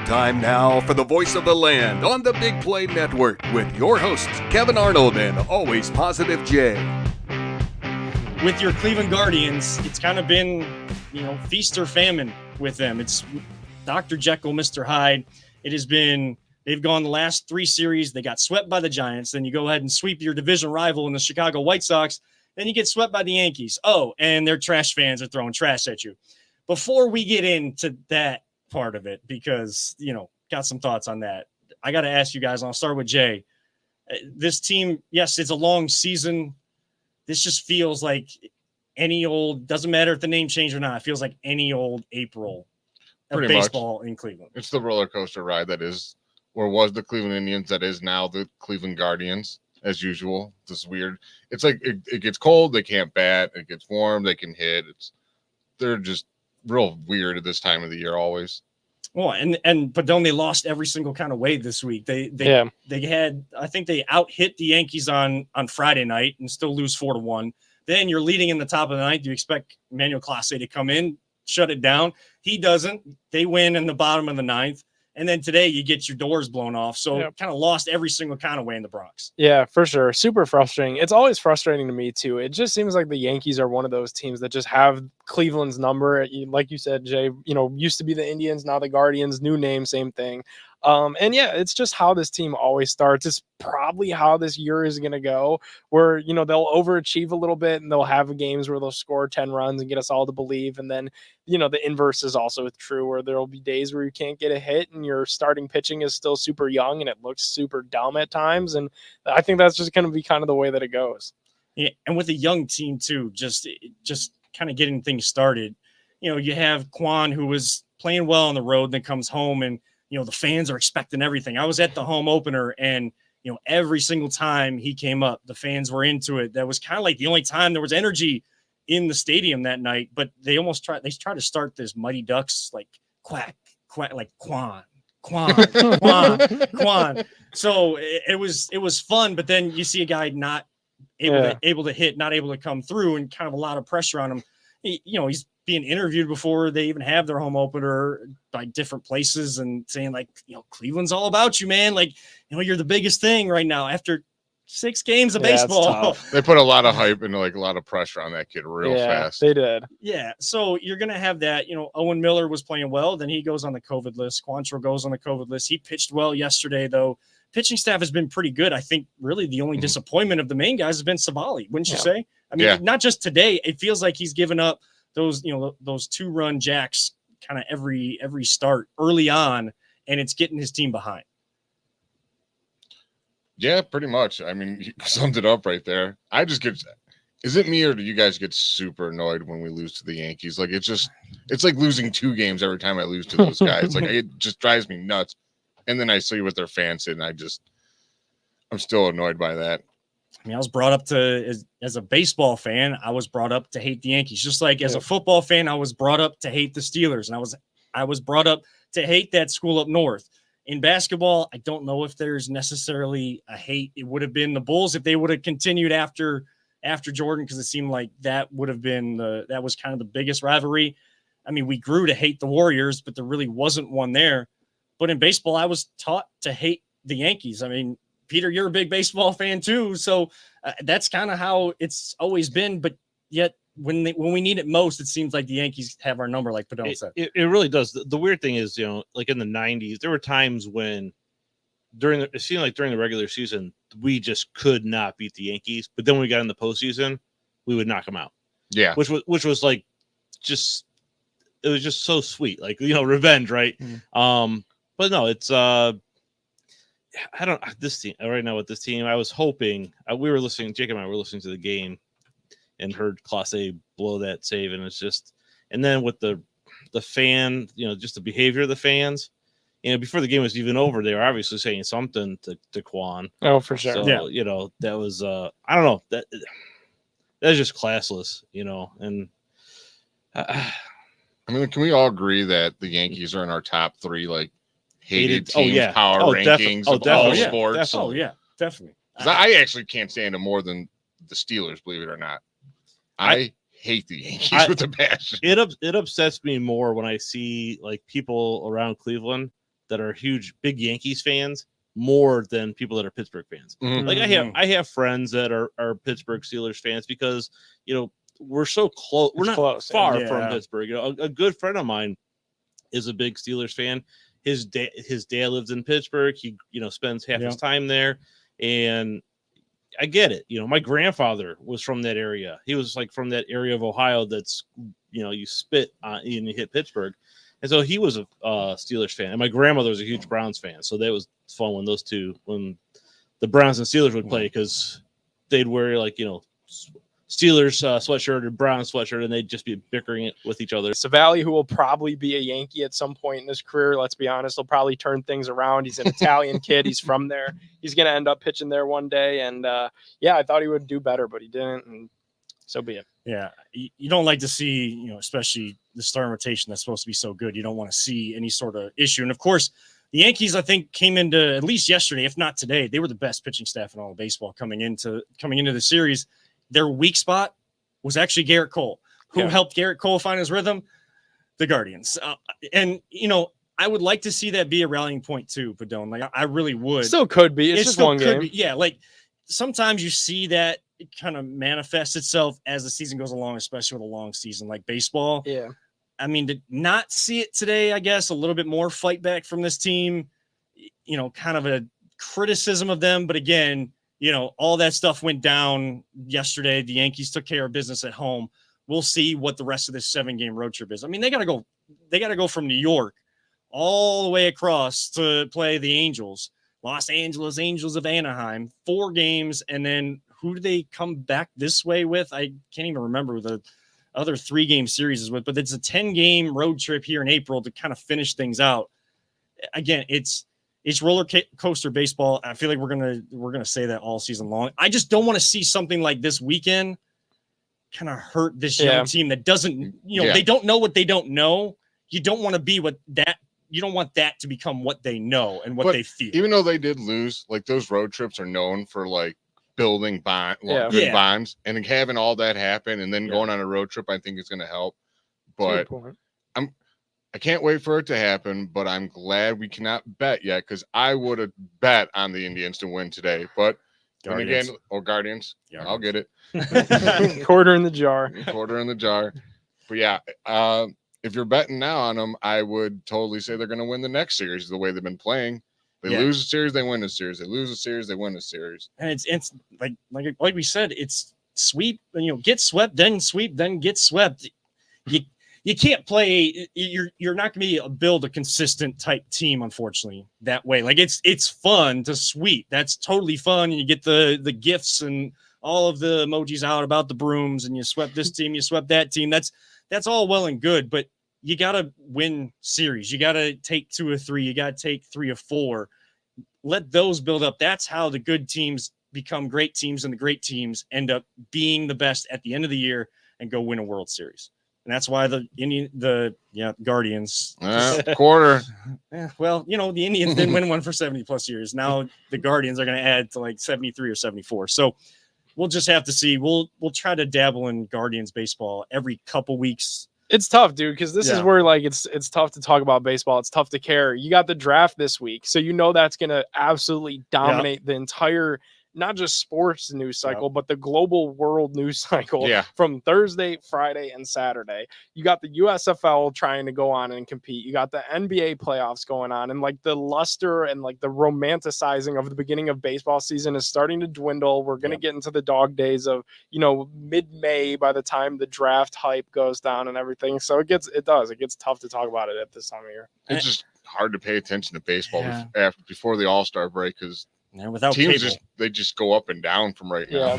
Time now for the voice of the land on the Big Play Network with your hosts, Kevin Arnold and Always Positive Jay. With your Cleveland Guardians, it's kind of been, feast or famine with them. It's Dr. Jekyll, Mr. Hyde. It has been, they've gone the last three series. They got swept by the Giants. Then you go ahead and sweep your division rival in the Chicago White Sox. Then you get swept by the Yankees. Oh, and their trash fans are throwing trash at you. Before we get into that part of it, because, got some thoughts on that, I got to ask you guys, and I'll start with Jay. This team, yes, it's a long season. This just feels like any old, doesn't matter if the name changed or not, it feels like any old April of baseball in Cleveland. It's the roller coaster ride that is, or was the Cleveland Indians, that is now the Cleveland Guardians, as usual. This is weird. It's like it gets cold, they can't bat. It gets warm, they can hit. They're just real weird at this time of the year always. Well, but then they lost every single kind of way this week. They had, I think they out-hit the Yankees on Friday night and still lose 4-1. Then you're leading in the top of the ninth. Do you expect Manuel Clase to come in, shut it down? He doesn't. They win in the bottom of the ninth. And then today you get your doors blown off. So kind of lost every single kind of way in the Bronx. Yeah, for sure. Super frustrating. It's always frustrating to me too. It just seems like the Yankees are one of those teams that just have Cleveland's number. Like you said, Jay, used to be the Indians, now the Guardians, new name, same thing. And yeah, it's just how this team always starts. It's probably how this year is going to go, where, they'll overachieve a little bit and they'll have games where they'll score 10 runs and get us all to believe. And then, the inverse is also true, where there'll be days where you can't get a hit and your starting pitching is still super young and it looks super dumb at times. And I think that's just going to be kind of the way that it goes. Yeah. And with a young team too, just kind of getting things started, you have Quan, who was playing well on the road, then comes home and, the fans are expecting everything. I was at the home opener and, every single time he came up, the fans were into it. That was kind of like the only time there was energy in the stadium that night, but they tried to start this Mighty Ducks, like quack, like Quan. So it was fun, but then you see a guy not able to hit, not able to come through, and kind of a lot of pressure on him. He's being interviewed before they even have their home opener by different places and saying like, Cleveland's all about you, man. Like, you're the biggest thing right now after 6 games of baseball. They put a lot of hype and like a lot of pressure on that kid real fast. They did. Yeah. So you're going to have that, Owen Miller was playing well. Then he goes on the COVID list. Quantrill goes on the COVID list. He pitched well yesterday though. Pitching staff has been pretty good. I think really the only disappointment of the main guys has been Savali, wouldn't you say? I mean, not just today. It feels like he's given up those 2-run jacks kind of every start early on, and it's getting his team behind. Yeah, pretty much. I mean, you summed it up right there. Is it me or do you guys get super annoyed when we lose to the Yankees? Like, it's like losing 2 games every time I lose to those guys. Like, it just drives me nuts. And then I see what their fans did, and I'm still annoyed by that. I mean, I was brought up to, as a baseball fan, I was brought up to hate the Yankees. Just like as a football fan, I was brought up to hate the Steelers. And I was brought up to hate that school up north. In basketball, I don't know if there's necessarily a hate. It would have been the Bulls if they would have continued after Jordan, because it seemed like that would have been that was kind of the biggest rivalry. I mean, we grew to hate the Warriors, but there really wasn't one there. But in baseball, I was taught to hate the Yankees. I mean, Peter, you're a big baseball fan too, so that's kind of how it's always been. But yet, when we need it most, it seems like the Yankees have our number, like Padone said. It really does. The weird thing is, like in the 90s, there were times when it seemed like during the regular season, we just could not beat the Yankees. But then when we got in the postseason, we would knock them out. Yeah. Which was like it was just so sweet. Like, revenge, right? Mm. But no, it's I don't this team right now with this team. I was hoping we were listening. Jake and I were listening to the game and heard Clase blow that save, and it's just. And then with the fan, just the behavior of the fans. Before the game was even over, they were obviously saying something to Quan. Oh, for sure. So, yeah. That was I don't know, that's just classless, and. I mean, can we all agree that the Yankees are in our top 3 like hated teams power rankings of all sports? Definitely. I actually can't stand them more than the Steelers, believe it or not. I hate the Yankees with a passion. It upsets me more when I see like people around Cleveland that are big Yankees fans more than people that are Pittsburgh fans. Mhm. Like I have friends that are Pittsburgh Steelers fans because, we're so close. We're not close, far yeah. from Pittsburgh. A good friend of mine is a big Steelers fan. His dad lives in Pittsburgh. He, spends half his time there, and I get it. My grandfather was from that area. He was like from that area of Ohio that's, you spit on and you hit Pittsburgh. And so he was a Steelers fan. And my grandmother was a huge Browns fan. So that was fun when the Browns and Steelers would play, because they'd wear Steelers sweatshirt or Browns sweatshirt, and they'd just be bickering it with each other. Savali, who will probably be a Yankee at some point in his career, let's be honest, he'll probably turn things around. He's an Italian kid. He's from there. He's going to end up pitching there one day. And I thought he would do better, but he didn't. And so be it. Yeah. You don't like to see, especially the starting rotation that's supposed to be so good. You don't want to see any sort of issue. And of course, the Yankees, I think, came into, at least yesterday, if not today, they were the best pitching staff in all of baseball coming into the series. Their weak spot was actually Garrett Cole. Who helped Garrett Cole find his rhythm? The Guardians. And I would like to see that be a rallying point too, Padone. Like, I really would. Still could be. It's just one game. Yeah, like sometimes you see that it kind of manifests itself as the season goes along, especially with a long season like baseball. Yeah. I mean, to not see it today, I guess, a little bit more fight back from this team, kind of a criticism of them. But again, all that stuff went down yesterday. The Yankees took care of business at home. We'll see what the rest of this 7-game road trip is. I mean, they got to go from New York all the way across to play the Angels, Los Angeles Angels of Anaheim, 4 games. And then who do they come back this way with? I can't even remember the other 3-game series is with, but it's a 10-game road trip here in April to kind of finish things out. Again, it's roller coaster baseball. I feel like we're gonna say that all season long. I just don't want to see something like this weekend kind of hurt this young team that doesn't, they don't know what they don't know. You don't want to be you don't want that to become what they know and what they feel. Even though they did lose, like those road trips are known for like building good bonds, and having all that happen and then going on a road trip, I think is going to help. But I can't wait for it to happen, but I'm glad we cannot bet yet, because I would have bet on the Indians to win today. But Guardians. Guardians. I'll get it. Quarter in the jar. Quarter in the jar. But yeah, if you're betting now on them, I would totally say they're going to win the next series the way they've been playing. They lose a series, they win a series. They lose a series, they win a series. And it's like we said, it's sweep, get swept, then sweep, then get swept. You can't play. You're not going to build a consistent type team, unfortunately, that way. Like it's fun to sweep. That's totally fun. And you get the gifts and all of the emojis out about the brooms, and you swept this team, you swept that team. That's all well and good, but you got to win series. You got to take 2 or 3. You got to take 3 or 4. Let those build up. That's how the good teams become great teams, and the great teams end up being the best at the end of the year and go win a World Series. And that's why the Guardians quarter. Well, the Indians didn't win one for 70 plus years. Now the Guardians are going to add to like 73 or 74. So we'll just have to see. We'll try to dabble in Guardians baseball every couple weeks. It's tough, dude, because this is where it's tough to talk about baseball. It's tough to care. You got the draft this week, so that's going to absolutely dominate the entire, not just sports news cycle, but the global world news cycle from Thursday, Friday, and Saturday. You got the USFL trying to go on and compete. You got the NBA playoffs going on, and like the luster and like the romanticizing of the beginning of baseball season is starting to dwindle. We're going to get into the dog days of, mid-May by the time the draft hype goes down and everything. So it gets tough to talk about it at this time of year. It's just hard to pay attention to baseball before the All-Star break, because without teams they just go up and down from right now.